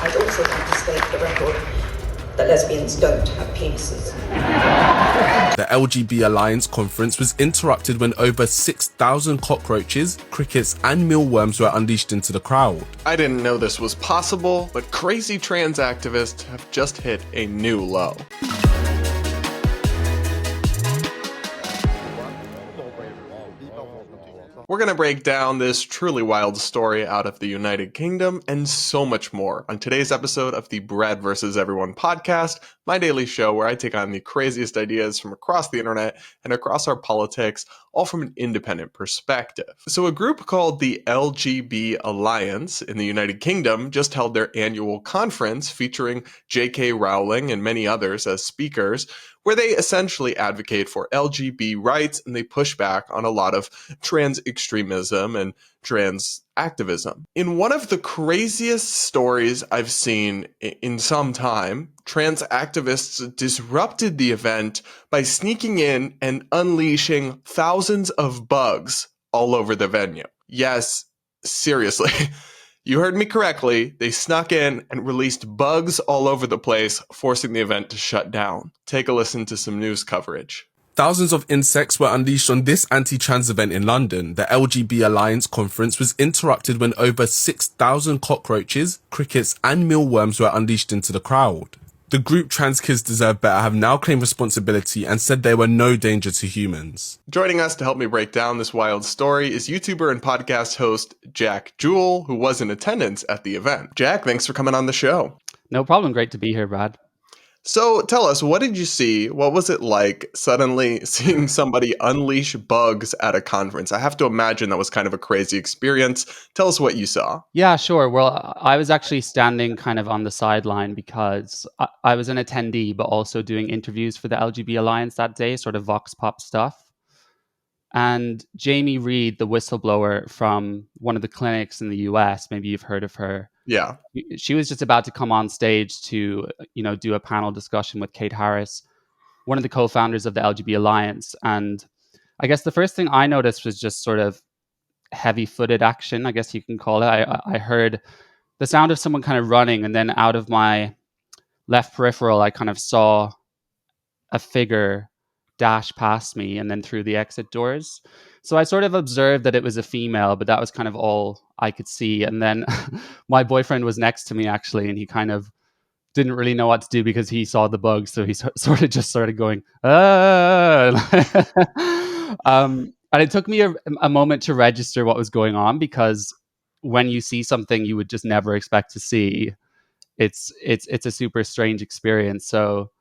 I'd also like to state for the record that lesbians don't have penises. The LGB Alliance Conference was interrupted when over 6,000 cockroaches, crickets, and mealworms were unleashed into the crowd. I didn't know this was possible, but crazy trans activists have just hit a new low. We're going to break down this truly wild story out of the United Kingdom and so much more on today's episode of the Bread vs. Everyone podcast, my daily show where I take on the craziest ideas from across the internet and across our politics, all from an independent perspective. So a group called the LGB Alliance in the United Kingdom just held their annual conference featuring JK Rowling and many others as speakers, where they essentially advocate for LGBT rights and they push back on a lot of trans extremism and trans activism. In one of the craziest stories I've seen in some time, trans activists disrupted the event by sneaking in and unleashing thousands of bugs all over the venue. Yes, seriously. You heard me correctly. They snuck in and released bugs all over the place, forcing the event to shut down. Take a listen to some news coverage. Thousands of insects were unleashed on this anti-trans event in London. The LGB Alliance Conference was interrupted when over 6,000 cockroaches, crickets, and mealworms were unleashed into the crowd. The group Trans Kids Deserve Better have now claimed responsibility and said they were no danger to humans. Joining us to help me break down this wild story is YouTuber and podcast host Jack Jewell, who was in attendance at the event. Jack, thanks for coming on the show. No problem. Great to be here, Brad. So tell us, what did you see? What was it like suddenly seeing somebody unleash bugs at a conference? I have to imagine that was kind of a crazy experience. Tell us what you saw. Yeah, sure. Well, I was actually standing kind of on the sideline because I was an attendee, but also doing interviews for the LGB Alliance that day, sort of vox pop stuff. And Jamie Reed, the whistleblower from one of the clinics in the US, maybe you've heard of her. Yeah. She was just about to come on stage to, do a panel discussion with Kate Harris, one of the co-founders of the LGB Alliance. And I guess the first thing I noticed was just sort of heavy-footed action, I guess you can call it. I heard the sound of someone kind of running, and then out of my left peripheral, I kind of saw a figure dash past me and then through the exit doors. So I sort of observed that it was a female, but that was kind of all I could see. And then my boyfriend was next to me, actually, and he kind of didn't really know what to do because he saw the bug. So he sort of just started going, ah! And it took me a moment to register what was going on, because when you see something you would just never expect to see, it's a super strange experience. So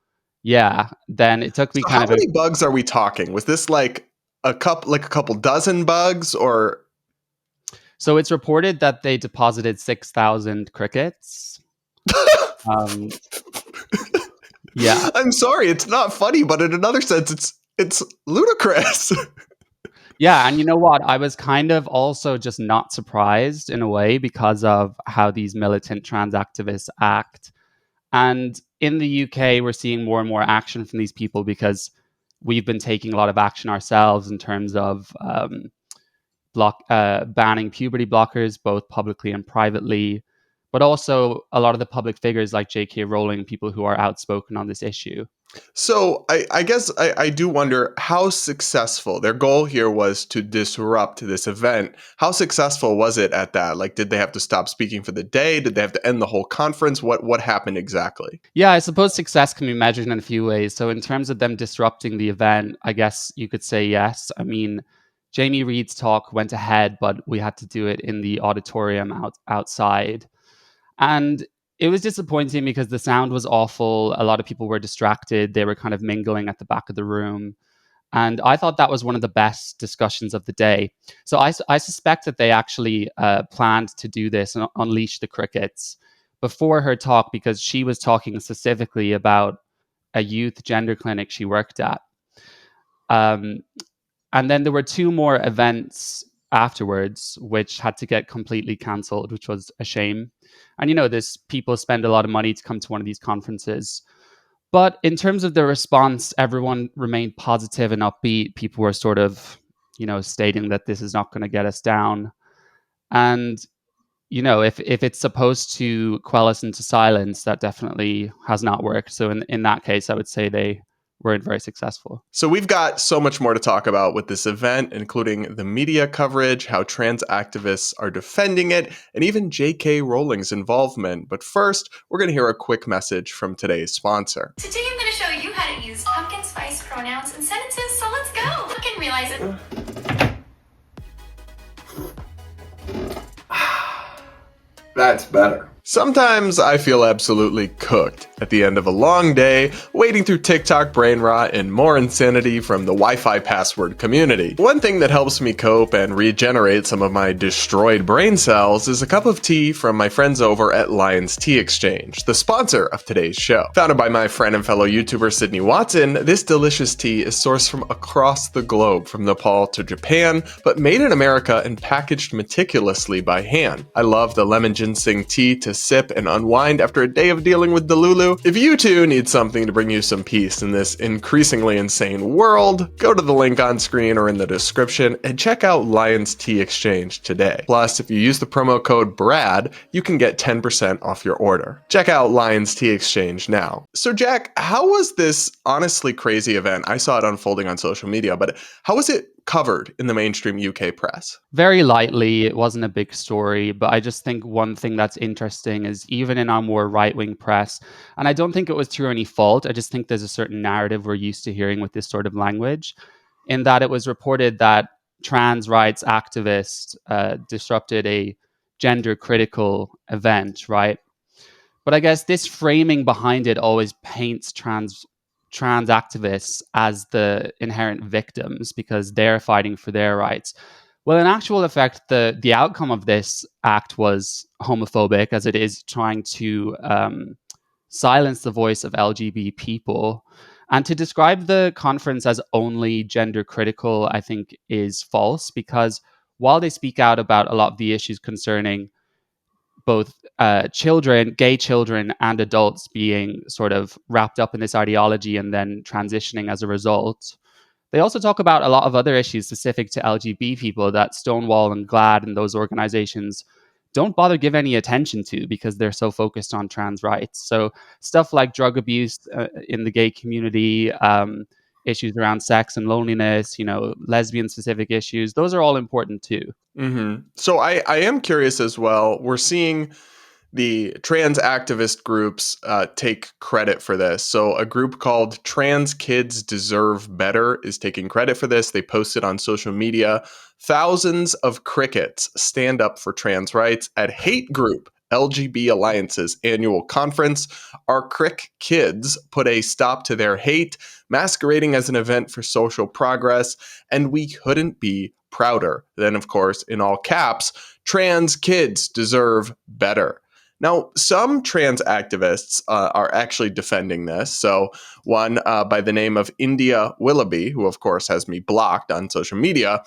yeah, then it took me So kind how of many bugs are we talking? Was this like a couple dozen bugs, or? So it's reported that they deposited 6,000 crickets. Yeah. I'm sorry, it's not funny, but in another sense, it's ludicrous. Yeah, and you know what? I was kind of also just not surprised in a way because of how these militant trans activists act. And in the UK, we're seeing more and more action from these people because we've been taking a lot of action ourselves in terms of banning puberty blockers, both publicly and privately, but also a lot of the public figures like JK Rowling, people who are outspoken on this issue. So I guess I do wonder how successful their goal here was to disrupt this event. How successful was it at that? Like, did they have to stop speaking for the day? Did they have to end the whole conference? What happened exactly? Yeah, I suppose success can be measured in a few ways. So in terms of them disrupting the event, I guess you could say yes. I mean, Jamie Reed's talk went ahead, but we had to do it in the auditorium outside. And it was disappointing because the sound was awful. A lot of people were distracted. They were kind of mingling at the back of the room. And I thought that was one of the best discussions of the day. So I suspect that they actually planned to do this and unleash the crickets before her talk, because she was talking specifically about a youth gender clinic she worked at. And then there were two more events afterwards, which had to get completely cancelled, which was a shame. And people spend a lot of money to come to one of these conferences. But in terms of the response, everyone remained positive and upbeat. People were sort of, stating that this is not going to get us down. And if it's supposed to quell us into silence, that definitely has not worked. So in that case, I would say they weren't very successful. So we've got so much more to talk about with this event, including the media coverage, how trans activists are defending it, and even JK Rowling's involvement. But first, we're going to hear a quick message from today's sponsor. Today I'm going to show you how to use pumpkin spice pronouns and sentences, so let's go! I can realize it. That's better. Sometimes I feel absolutely cooked at the end of a long day, wading through TikTok brain rot and more insanity from the Wi-Fi password community. One thing that helps me cope and regenerate some of my destroyed brain cells is a cup of tea from my friends over at Lions Tea Exchange, the sponsor of today's show. Founded by my friend and fellow YouTuber Sydney Watson, this delicious tea is sourced from across the globe, from Nepal to Japan, but made in America and packaged meticulously by hand. I love the lemon ginseng tea to sip and unwind after a day of dealing with Delulu. If you too need something to bring you some peace in this increasingly insane world, go to the link on screen or in the description and check out Lions Tea Exchange today. Plus, if you use the promo code BRAD, you can get 10% off your order. Check out Lions Tea Exchange now. So Jack, how was this honestly crazy event? I saw it unfolding on social media, but how was it covered in the mainstream UK press? Very lightly. It wasn't a big story, but I just think one thing that's interesting is even in our more right-wing press, and I don't think it was through any fault, I just think there's a certain narrative we're used to hearing with this sort of language, in that it was reported that trans rights activists disrupted a gender-critical event, right? But I guess this framing behind it always paints trans activists as the inherent victims because they're fighting for their rights. Well, in actual effect, the outcome of this act was homophobic, as it is trying to silence the voice of LGB people. And to describe the conference as only gender critical, I think is false, because while they speak out about a lot of the issues concerning both children, gay children, and adults being sort of wrapped up in this ideology and then transitioning as a result, they also talk about a lot of other issues specific to LGB people that Stonewall and GLAAD and those organizations don't bother give any attention to because they're so focused on trans rights. So stuff like drug abuse in the gay community, issues around sex and loneliness, lesbian specific issues, those are all important too. Mm-hmm. So I am curious as well. We're seeing the trans activist groups take credit for this. So a group called Trans Kids Deserve Better is taking credit for this. They posted on social media. Thousands of crickets stand up for trans rights at hate group LGB Alliance's annual conference. Our Crick Kids put a stop to their hate, masquerading as an event for social progress, and we couldn't be prouder. Then, of course, in all caps, trans kids deserve better. Now, some trans activists are actually defending this. So one by the name of India Willoughby, who of course has me blocked on social media,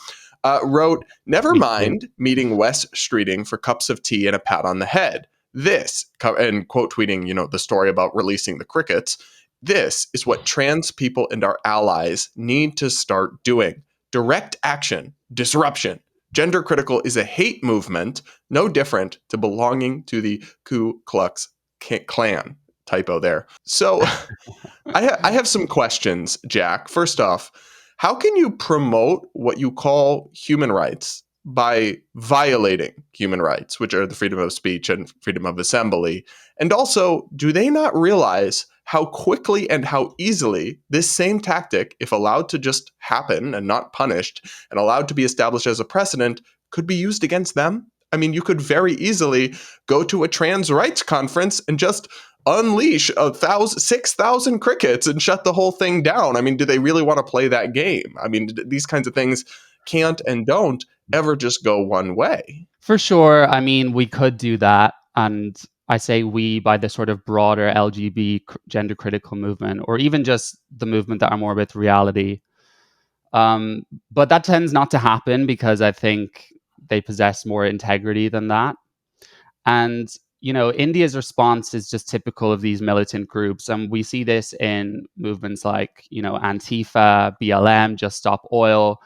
wrote, "Never mind meeting West Streeting for cups of tea and a pat on the head. This," and quote tweeting, the story about releasing the crickets, "this is what trans people and our allies need to start doing. Direct action, disruption. Gender critical is a hate movement, no different to belonging to the Ku Klux Klan." Typo there. So I have some questions, Jack. First off, how can you promote what you call human rights by violating human rights, which are the freedom of speech and freedom of assembly? And also, do they not realize how quickly and how easily this same tactic, if allowed to just happen and not punished and allowed to be established as a precedent, could be used against them? I mean, you could very easily go to a trans rights conference and just unleash 6,000 crickets and shut the whole thing down. I mean, do they really want to play that game? I mean, these kinds of things can't and don't ever just go one way. For sure. I mean, we could do that. And I say we by the sort of broader LGB gender critical movement, or even just the movement that are more with reality. But that tends not to happen because I think they possess more integrity than that. And, India's response is just typical of these militant groups. And we see this in movements like, Antifa, BLM, Just Stop Oil.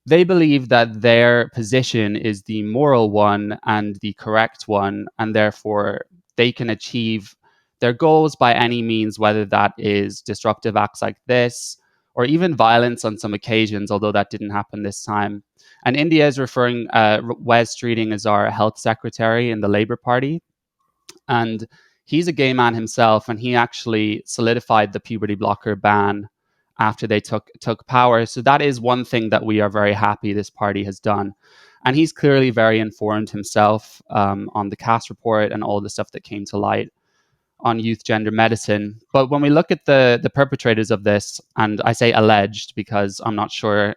they believe that their position is the moral one and the correct one, and therefore they can achieve their goals by any means, whether that is disruptive acts like this or even violence on some occasions, although that didn't happen this time. And India is referring Wes Streeting as our health secretary in the Labour Party. And he's a gay man himself, and he actually solidified the puberty blocker ban after they took power. So that is one thing that we are very happy this party has done. And he's clearly very informed himself on the CAS report and all the stuff that came to light on youth gender medicine. But when we look at the perpetrators of this, and I say alleged because I'm not sure,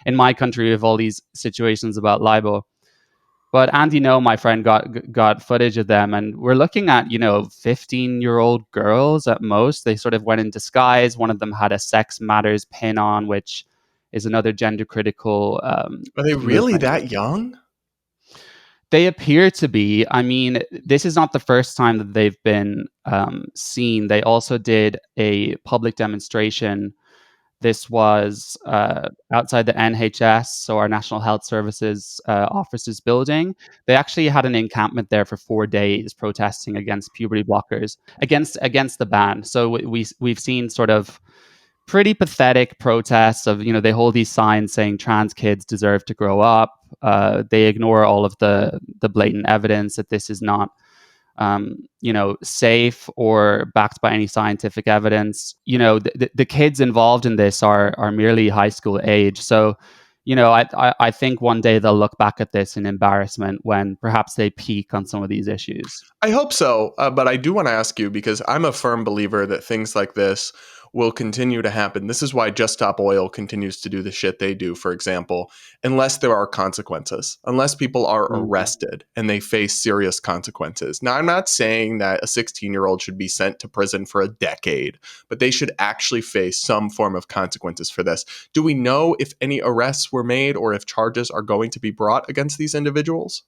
in my country we have all these situations about libel. But Andy No, my friend, got footage of them, and we're looking at 15-year-old girls at most. They sort of went in disguise. One of them had a Sex Matters pin on, which is another gender critical. Are they really movement. that young? They appear to be. I mean, this is not the first time that they've been seen. They also did a public demonstration. This was outside the NHS, so our National Health Services offices building. They actually had an encampment there for 4 days protesting against puberty blockers, against the ban. So we've seen sort of pretty pathetic protests of, they hold these signs saying trans kids deserve to grow up. They ignore all of the blatant evidence that this is not safe or backed by any scientific evidence. The kids involved in this are merely high school age. So, I think one day they'll look back at this in embarrassment when perhaps they peak on some of these issues. I hope so, but I do want to ask you, because I'm a firm believer that things like this will continue to happen. This is why Just Stop Oil continues to do the shit they do, for example, unless there are consequences, unless people are arrested and they face serious consequences. Now, I'm not saying that a 16-year-old should be sent to prison for a decade, but they should actually face some form of consequences for this. Do we know if any arrests were made or if charges are going to be brought against these individuals?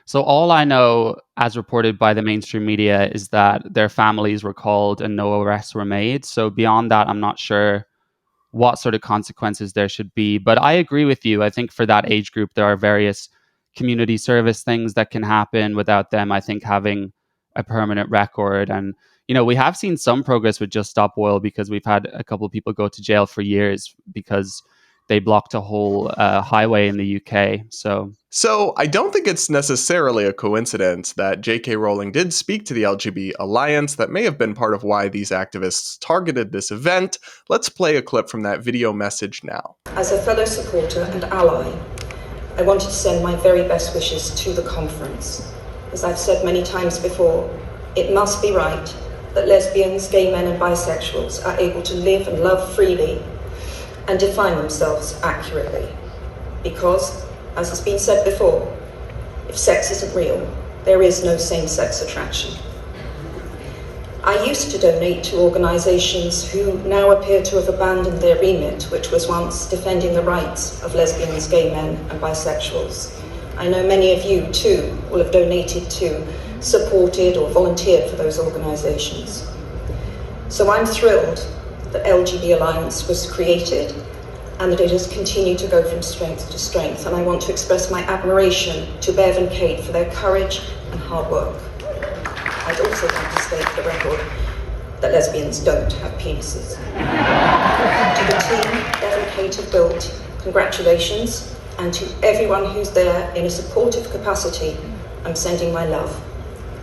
So all I know, as reported by the mainstream media, is that their families were called and no arrests were made. So beyond that, I'm not sure what sort of consequences there should be. But I agree with you. I think for that age group, there are various community service things that can happen without them, I think, having a permanent record. And, we have seen some progress with Just Stop Oil, because we've had a couple of people go to jail for years because they blocked a whole highway in the UK. So I don't think it's necessarily a coincidence that JK Rowling did speak to the LGB Alliance. That may have been part of why these activists targeted this event. Let's play a clip from that video message now. As a fellow supporter and ally, I wanted to send my very best wishes to the conference. As I've said many times before, it must be right that lesbians, gay men and bisexuals are able to live and love freely and define themselves accurately. Because, as has been said before, if sex isn't real, there is no same-sex attraction. I used to donate to organisations who now appear to have abandoned their remit, which was once defending the rights of lesbians, gay men and bisexuals. I know many of you, too, will have donated to, supported or volunteered for those organisations. So I'm thrilled that LGB Alliance was created and that it has continued to go from strength to strength. And I want to express my admiration to Bev and Kate for their courage and hard work. I'd also like to state for the record that lesbians don't have penises. To the team Bev and Kate have built, congratulations. And to everyone who's there in a supportive capacity, I'm sending my love.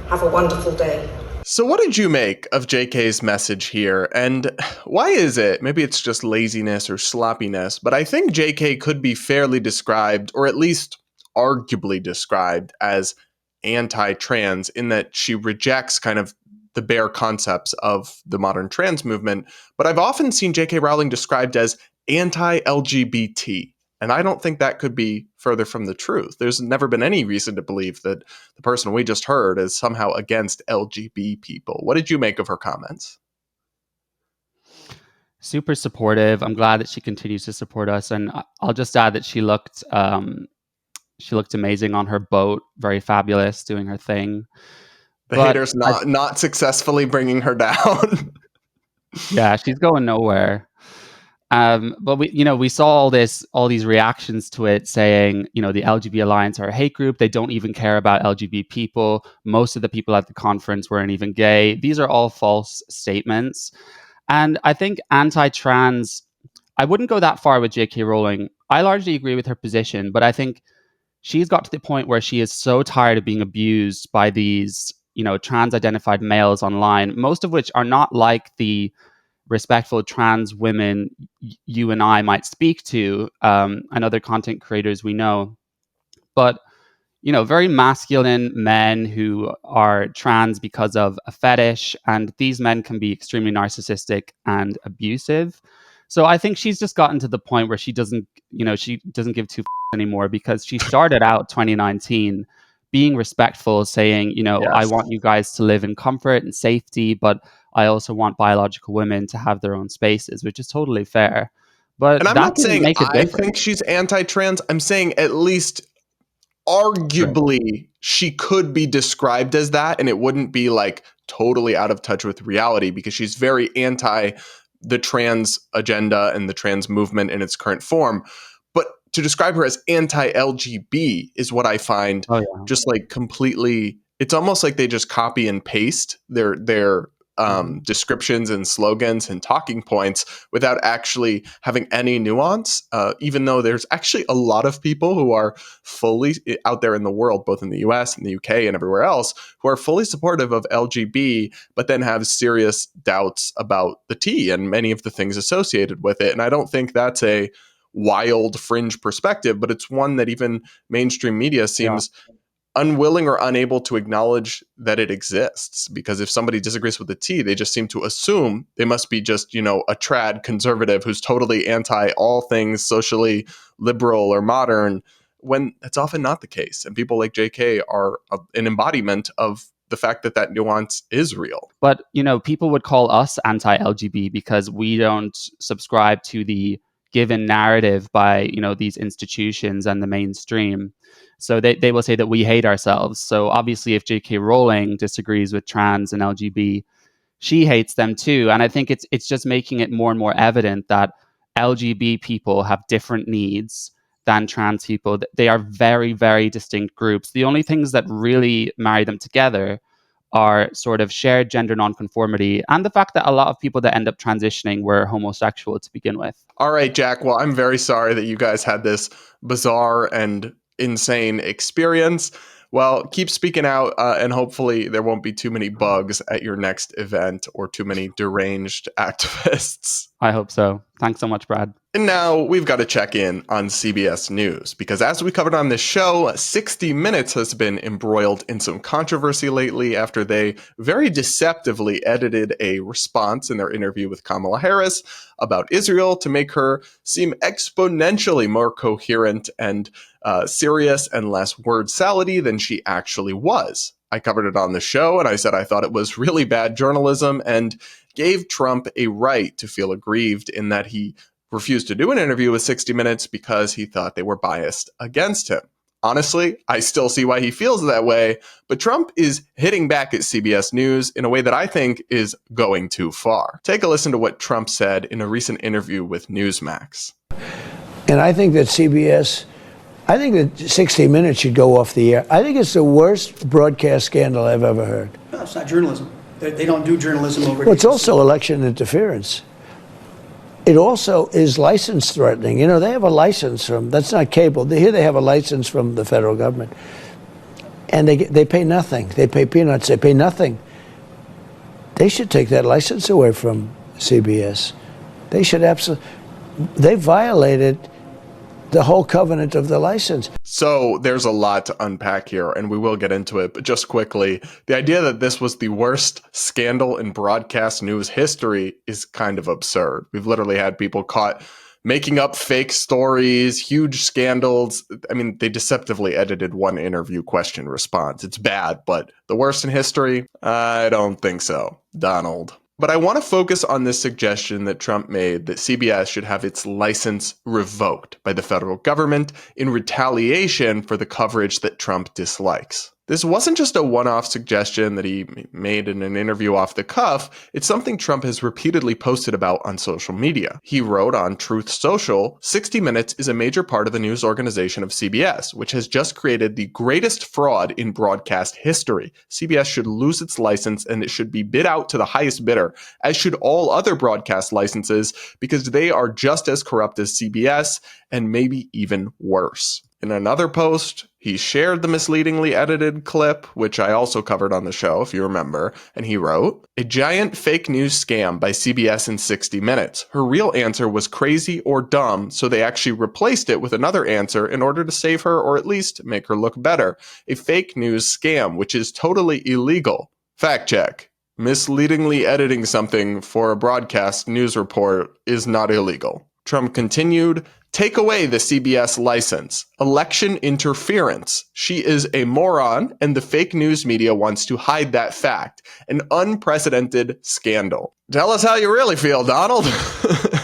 Have a wonderful day. So what did you make of JK's message here? And why is it, maybe it's just laziness or sloppiness, but I think JK could be fairly described, or at least arguably described, as anti-trans, in that she rejects kind of the bare concepts of the modern trans movement. But I've often seen JK Rowling described as anti-LGBT. And I don't think that could be further from the truth. There's never been any reason to believe that the person we just heard is somehow against LGB people. What did you make of her comments? Super supportive. I'm glad that she continues to support us. And I'll just add that she looked amazing on her boat, very fabulous, doing her thing. The haters not successfully bringing her down. Yeah, she's going nowhere. But we saw all these reactions to it saying, the LGB Alliance are a hate group. They don't even care about LGB people. Most of the people at the conference weren't even gay. These are all false statements. And I think anti-trans, I wouldn't go that far with JK Rowling. I largely agree with her position, but I think she's got to the point where she is so tired of being abused by these, trans-identified males online, most of which are not like the respectful trans women you and I might speak to, and other content creators we know. But very masculine men who are trans because of a fetish, and these men can be extremely narcissistic and abusive. So I think she's just gotten to the point where she doesn't give two anymore, because she started out 2019 being respectful, saying, I Yes. want you guys to live in comfort and safety, but I also want biological women to have their own spaces, which is totally fair. But And I'm that not didn't saying make a I think difference. she's anti-trans. I'm saying at least Sure. arguably she could be described as that, and it wouldn't be like totally out of touch with reality, because she's very anti the trans agenda and the trans movement in its current form. But to describe her as anti-LGB is what I find Oh yeah. just like completely, it's almost like they just copy and paste their descriptions and slogans and talking points without actually having any nuance, even though there's actually a lot of people who are fully out there in the world, both in the US and the UK and everywhere else, who are fully supportive of LGB, but then have serious doubts about the T and many of the things associated with it. And I don't think that's a wild fringe perspective, but it's one that even mainstream media Yeah. seems unwilling or unable to acknowledge that it exists. Because if somebody disagrees with the T, they just seem to assume they must be just, a trad conservative who's totally anti all things socially liberal or modern, when that's often not the case. And people like JK are an embodiment of the fact that that nuance is real. But, people would call us anti-LGB because we don't subscribe to the given narrative by, these institutions and the mainstream. So they will say that we hate ourselves. So obviously, if JK Rowling disagrees with trans and LGB, she hates them too. And I think it's just making it more and more evident that LGB people have different needs than trans people. They are very, very distinct groups. The only things that really marry them together are sort of shared gender nonconformity and the fact that a lot of people that end up transitioning were homosexual to begin with. All right, Jack. Well, I'm very sorry that you guys had this bizarre and insane experience. Well, keep speaking out, and hopefully there won't be too many bugs at your next event or too many deranged activists. I hope so. Thanks so much, Brad. And now we've got to check in on CBS News, because as we covered on this show, 60 Minutes has been embroiled in some controversy lately after they very deceptively edited a response in their interview with Kamala Harris about Israel to make her seem exponentially more coherent and serious and less word salady than she actually was. I covered it on the show, and I said I thought it was really bad journalism and gave Trump a right to feel aggrieved in that he refused to do an interview with 60 Minutes because he thought they were biased against him. Honestly, I still see why he feels that way, but Trump is hitting back at CBS News in a way that I think is going too far. Take a listen to what Trump said in a recent interview with Newsmax. And I think that I think that 60 Minutes should go off the air. I think it's the worst broadcast scandal I've ever heard. No, it's not journalism. They don't do journalism over Well, it's also election interference. It also is license threatening. They have a license from, that's not cable. Here they have a license from the federal government. And they pay nothing. They pay peanuts. They pay nothing. They should take that license away from CBS. They should they violated the whole covenant of the license. So there's a lot to unpack here, and we will get into it. But just quickly, the idea that this was the worst scandal in broadcast news history is kind of absurd. We've literally had people caught making up fake stories, huge scandals. I mean, they deceptively edited one interview question response. It's bad, but the worst in history? I don't think so. Donald. But I want to focus on this suggestion that Trump made that CBS should have its license revoked by the federal government in retaliation for the coverage that Trump dislikes. This wasn't just a one-off suggestion that he made in an interview off the cuff. It's something Trump has repeatedly posted about on social media. He wrote on Truth Social, 60 Minutes is a major part of the news organization of CBS, which has just created the greatest fraud in broadcast history. CBS should lose its license and it should be bid out to the highest bidder, as should all other broadcast licenses, because they are just as corrupt as CBS and maybe even worse. In another post, he shared the misleadingly edited clip, which I also covered on the show, if you remember, and he wrote, "A giant fake news scam by CBS in 60 Minutes. Her real answer was crazy or dumb, so they actually replaced it with another answer in order to save her or at least make her look better. A fake news scam, which is totally illegal." Fact check. Misleadingly editing something for a broadcast news report is not illegal. Trump continued, "Take away the CBS license. Election interference. She is a moron, and the fake news media wants to hide that fact. An unprecedented scandal." Tell us how you really feel, Donald.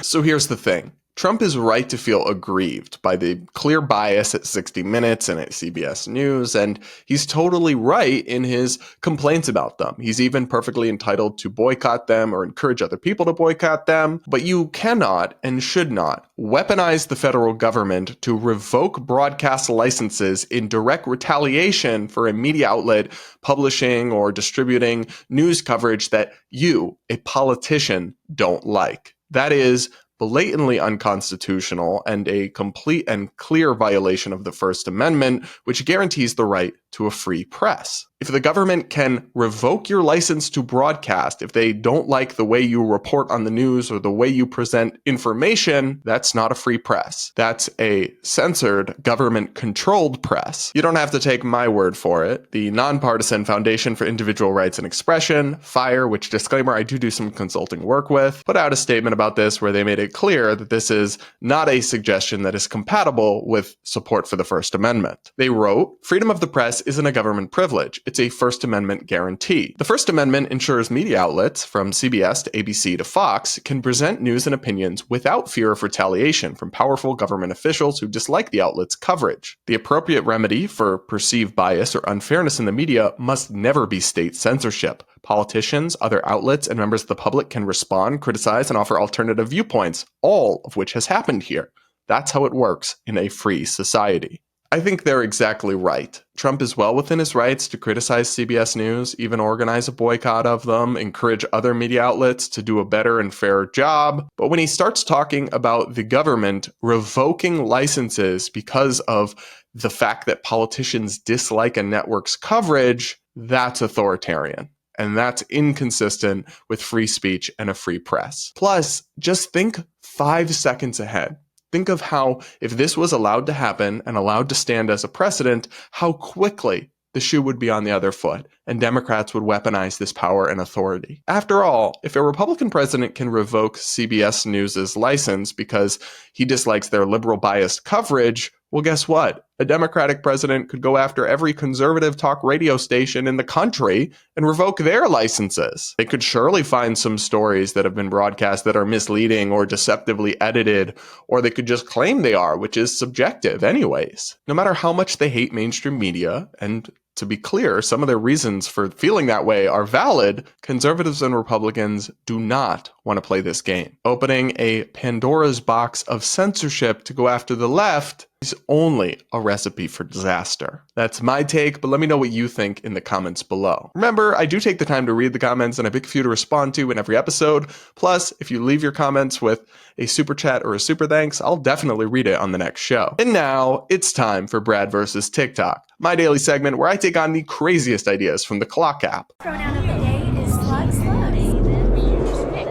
So here's the thing. Trump is right to feel aggrieved by the clear bias at 60 Minutes and at CBS News, and he's totally right in his complaints about them. He's even perfectly entitled to boycott them or encourage other people to boycott them, but you cannot and should not weaponize the federal government to revoke broadcast licenses in direct retaliation for a media outlet publishing or distributing news coverage that you, a politician, don't like. That is blatantly unconstitutional and a complete and clear violation of the First Amendment, which guarantees the right to a free press. If the government can revoke your license to broadcast if they don't like the way you report on the news or the way you present information, that's not a free press. That's a censored, government-controlled press. You don't have to take my word for it. The Nonpartisan Foundation for Individual Rights and Expression, FIRE, which, disclaimer, I do some consulting work with, put out a statement about this where they made it clear that this is not a suggestion that is compatible with support for the First Amendment. They wrote, "Freedom of the press isn't a government privilege. It's a First Amendment guarantee. The First Amendment ensures media outlets, from CBS to ABC to Fox, can present news and opinions without fear of retaliation from powerful government officials who dislike the outlet's coverage. The appropriate remedy for perceived bias or unfairness in the media must never be state censorship. Politicians, other outlets, and members of the public can respond, criticize, and offer alternative viewpoints, all of which has happened here. That's how it works in a free society." I think they're exactly right. Trump is well within his rights to criticize CBS News, even organize a boycott of them, encourage other media outlets to do a better and fairer job. But when he starts talking about the government revoking licenses because of the fact that politicians dislike a network's coverage, that's authoritarian. And that's inconsistent with free speech and a free press. Plus, just think 5 seconds ahead. Think of how, if this was allowed to happen and allowed to stand as a precedent, how quickly the shoe would be on the other foot, and Democrats would weaponize this power and authority. After all, if a Republican president can revoke CBS News' license because he dislikes their liberal biased coverage, well, guess what? A Democratic president could go after every conservative talk radio station in the country and revoke their licenses. They could surely find some stories that have been broadcast that are misleading or deceptively edited, or they could just claim they are, which is subjective anyways. No matter how much they hate mainstream media, and to be clear, some of their reasons for feeling that way are valid, conservatives and Republicans do not want to play this game. Opening a Pandora's box of censorship to go after the left is only a recipe for disaster. That's my take, but let me know what you think in the comments below. Remember, I do take the time to read the comments and I pick a few to respond to in every episode. Plus, if you leave your comments with a super chat or a super thanks, I'll definitely read it on the next show. And now, it's time for Brad versus TikTok, my daily segment where I take on the craziest ideas from the Clock app. Pronoun of the day is slug slugs.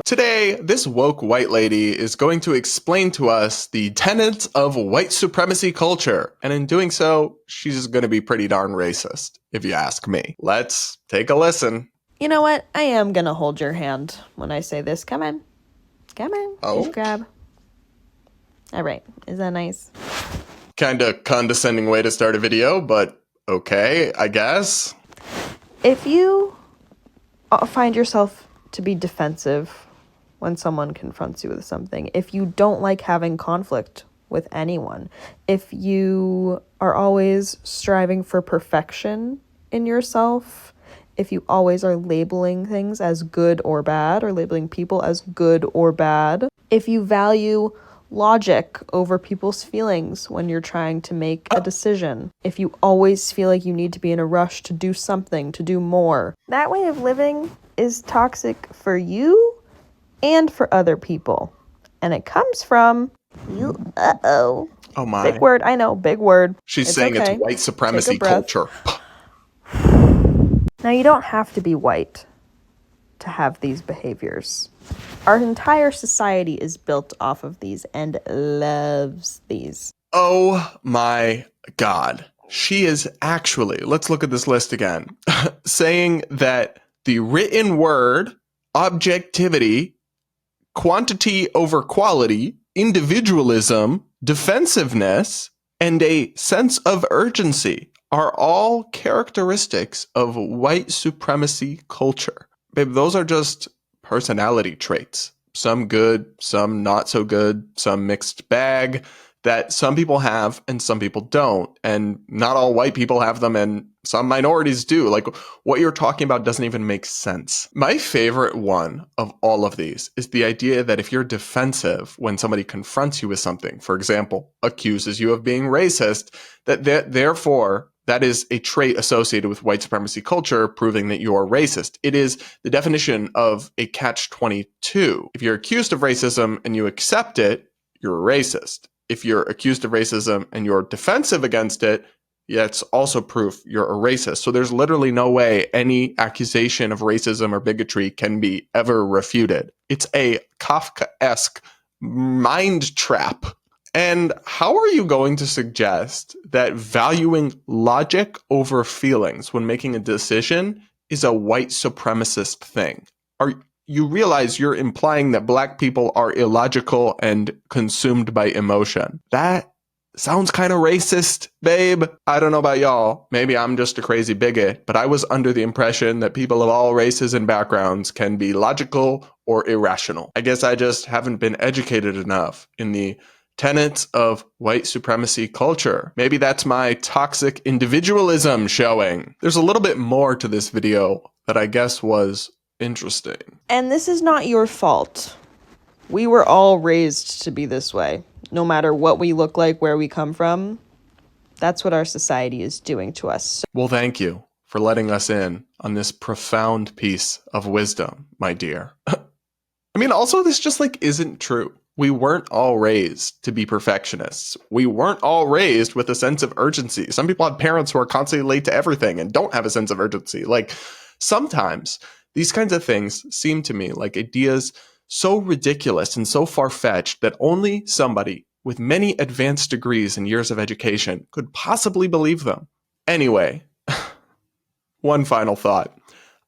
Today, this woke white lady is going to explain to us the tenets of white supremacy culture. And in doing so, she's going to be pretty darn racist, if you ask me. Let's take a listen. You know what? I am going to hold your hand when I say this. Come on. Come on. Oh? Just grab. All right. Is that nice? Kinda condescending way to start a video, but okay, I guess. If you find yourself to be defensive when someone confronts you with something, if you don't like having conflict with anyone, if you are always striving for perfection in yourself, if you always are labeling things as good or bad, or labeling people as good or bad, if you value logic over people's feelings when you're trying to make a decision, if you always feel like you need to be in a rush to do something, to do more, that way of living is toxic for you and for other people. And it comes from you. Oh my. Big word, I know, big word. She's saying okay. it's white supremacy Take a breath. culture. Now, you don't have to be white to have these behaviors. Our entire society is built off of these and loves these. Oh my God. She is actually, let's look at this list again, saying that the written word, objectivity, quantity over quality, individualism, defensiveness, and a sense of urgency are all characteristics of white supremacy culture. Babe, those are just personality traits. Some good, some not so good, some mixed bag that some people have and some people don't. And not all white people have them and some minorities do. Like, what you're talking about doesn't even make sense. My favorite one of all of these is the idea that if you're defensive when somebody confronts you with something, for example, accuses you of being racist, that therefore that is a trait associated with white supremacy culture, proving that you're racist. It is the definition of a catch-22. If you're accused of racism and you accept it, you're a racist. If you're accused of racism and you're defensive against it, that's also proof you're a racist. So there's literally no way any accusation of racism or bigotry can be ever refuted. It's a Kafkaesque mind trap. And how are you going to suggest that valuing logic over feelings when making a decision is a white supremacist thing? You realize you're implying that black people are illogical and consumed by emotion. That sounds kind of racist, babe. I don't know about y'all. Maybe I'm just a crazy bigot, but I was under the impression that people of all races and backgrounds can be logical or irrational. I guess I just haven't been educated enough in the tenets of white supremacy culture. Maybe that's my toxic individualism showing. There's a little bit more to this video that I guess was interesting. And this is not your fault. We were all raised to be this way. No matter what we look like, where we come from, that's what our society is doing to us. Well, thank you for letting us in on this profound piece of wisdom, my dear. I mean, also, this just isn't true. We weren't all raised to be perfectionists. We weren't all raised with a sense of urgency. Some people have parents who are constantly late to everything and don't have a sense of urgency. Sometimes these kinds of things seem to me like ideas so ridiculous and so far-fetched that only somebody with many advanced degrees and years of education could possibly believe them. Anyway, one final thought.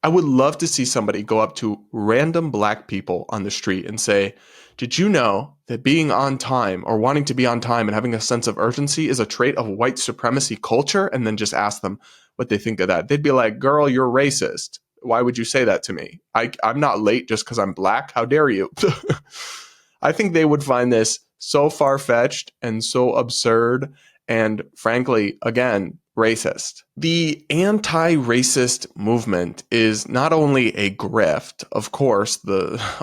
I would love to see somebody go up to random black people on the street and say, did you know that being on time or wanting to be on time and having a sense of urgency is a trait of white supremacy culture? And then just ask them what they think of that. They'd be like, girl, you're racist. Why would you say that to me? I'm not late just because I'm black. How dare you? I think they would find this so far-fetched and so absurd and, frankly, again, racist. The anti-racist movement is not only a grift. Of course,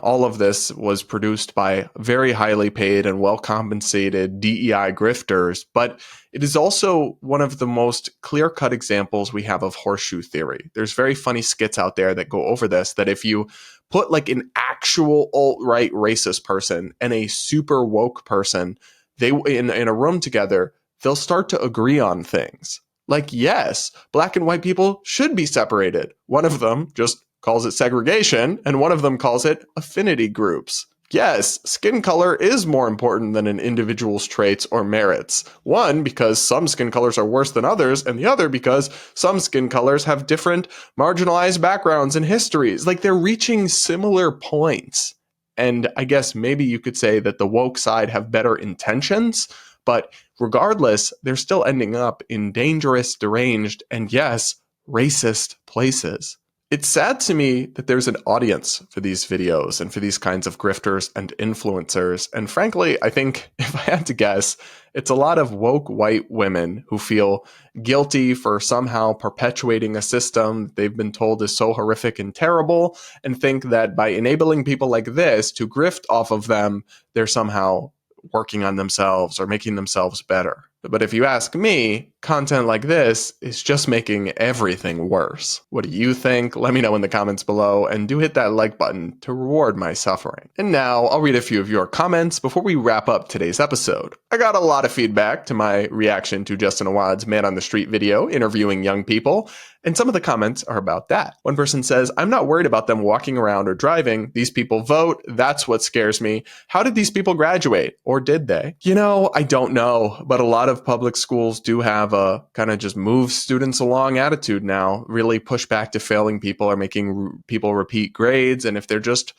all of this was produced by very highly paid and well-compensated DEI grifters, but it is also one of the most clear-cut examples we have of horseshoe theory. There's very funny skits out there that go over this, that if you put an actual alt-right racist person and a super woke person, they in a room together, they'll start to agree on things. Yes, black and white people should be separated. One of them just calls it segregation, and one of them calls it affinity groups. Yes, skin color is more important than an individual's traits or merits. One, because some skin colors are worse than others, and the other because some skin colors have different marginalized backgrounds and histories. They're reaching similar points. And I guess maybe you could say that the woke side have better intentions, but regardless, they're still ending up in dangerous, deranged, and yes, racist places. It's sad to me that there's an audience for these videos and for these kinds of grifters and influencers. And frankly, I think if I had to guess, it's a lot of woke white women who feel guilty for somehow perpetuating a system they've been told is so horrific and terrible, and think that by enabling people like this to grift off of them, they're somehow working on themselves or making themselves better. But if you ask me, content like this is just making everything worse. What do you think? Let me know in the comments below, and do hit that like button to reward my suffering. And now I'll read a few of your comments before we wrap up today's episode. I got a lot of feedback to my reaction to Justin Awad's Man on the Street video interviewing young people, and some of the comments are about that. One person says, I'm not worried about them walking around or driving. These people vote. That's what scares me. How did these people graduate? Or did they? You know, I don't know, but a lot of public schools do have a kind of just move students along attitude now, really push back to failing people or making people repeat grades. And if they're just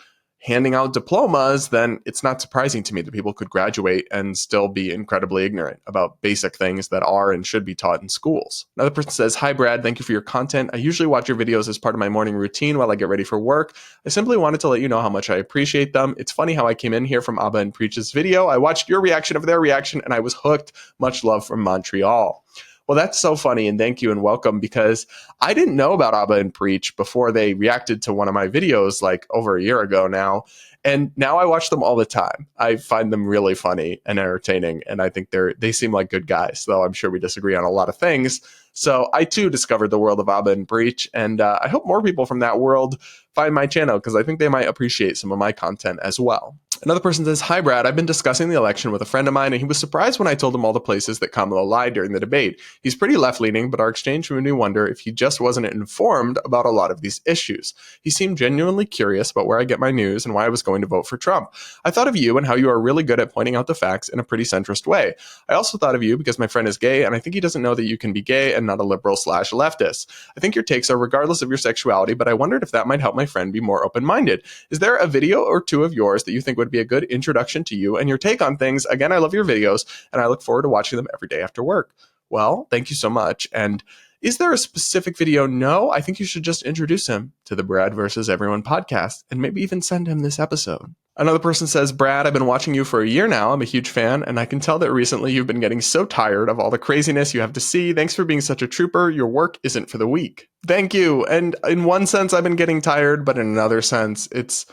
handing out diplomas, then it's not surprising to me that people could graduate and still be incredibly ignorant about basic things that are and should be taught in schools. Another person says, hi, Brad, thank you for your content. I usually watch your videos as part of my morning routine while I get ready for work. I simply wanted to let you know how much I appreciate them. It's funny how I came in here from Abba and Preach's video. I watched your reaction of their reaction and I was hooked. Much love from Montreal. Well, that's so funny, and thank you and welcome, because I didn't know about Abba and Preach before they reacted to one of my videos like over a year ago now, and now I watch them all the time. I find them really funny and entertaining, and I think they seem like good guys, though I'm sure we disagree on a lot of things. So I too discovered the world of Abba and Preach, and I hope more people from that world find my channel, because I think they might appreciate some of my content as well. Another person says, hi, Brad. I've been discussing the election with a friend of mine, and he was surprised when I told him all the places that Kamala lied during the debate. He's pretty left-leaning, but our exchange made me wonder if he just wasn't informed about a lot of these issues. He seemed genuinely curious about where I get my news and why I was going to vote for Trump. I thought of you and how you are really good at pointing out the facts in a pretty centrist way. I also thought of you because my friend is gay, and I think he doesn't know that you can be gay and not a liberal/leftist. I think your takes are regardless of your sexuality, but I wondered if that might help my friend be more open-minded. Is there a video or two of yours that you think would be a good introduction to you and your take on things? Again, I love your videos and I look forward to watching them every day after work. Well, thank you so much. And is there a specific video? No, I think you should just introduce him to the Brad versus Everyone podcast and maybe even send him this episode. Another person says, Brad, I've been watching you for a year now. I'm a huge fan, and I can tell that recently you've been getting so tired of all the craziness you have to see. Thanks for being such a trooper. Your work isn't for the weak. Thank you. And in one sense, I've been getting tired, but in another sense, it's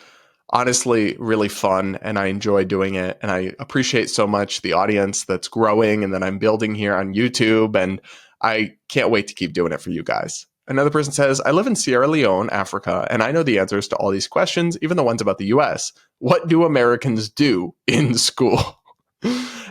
honestly really fun and I enjoy doing it. And I appreciate so much the audience that's growing and that I'm building here on YouTube. And I can't wait to keep doing it for you guys. Another person says, I live in Sierra Leone, Africa, and I know the answers to all these questions, even the ones about the US. What do Americans do in school?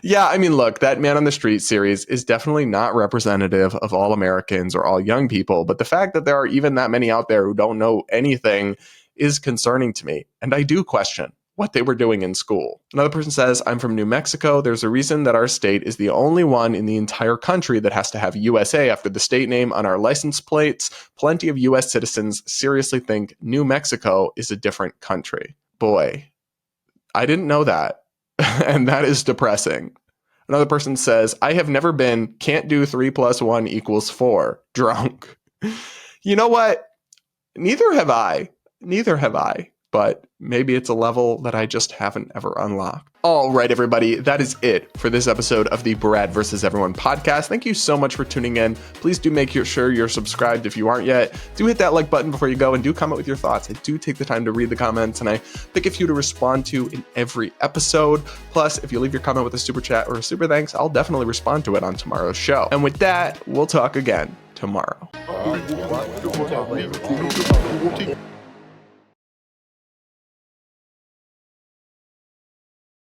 Yeah, I mean, look, that Man on the Street series is definitely not representative of all Americans or all young people. But the fact that there are even that many out there who don't know anything is concerning to me. And I do question what they were doing in school. Another person says, I'm from New Mexico. There's a reason that our state is the only one in the entire country that has to have USA after the state name on our license plates. Plenty of US citizens seriously think New Mexico is a different country. Boy, I didn't know that. And that is depressing. Another person says, I have never been can't do 3 + 1 = 4 drunk. You know what? Neither have I. But maybe it's a level that I just haven't ever unlocked. All right, everybody, that is it for this episode of the Brad vs. Everyone podcast. Thank you so much for tuning in. Please do make sure you're subscribed if you aren't yet. Do hit that like button before you go and do comment with your thoughts. I do take the time to read the comments and I pick a few to respond to in every episode. Plus, if you leave your comment with a super chat or a super thanks, I'll definitely respond to it on tomorrow's show. And with that, we'll talk again tomorrow.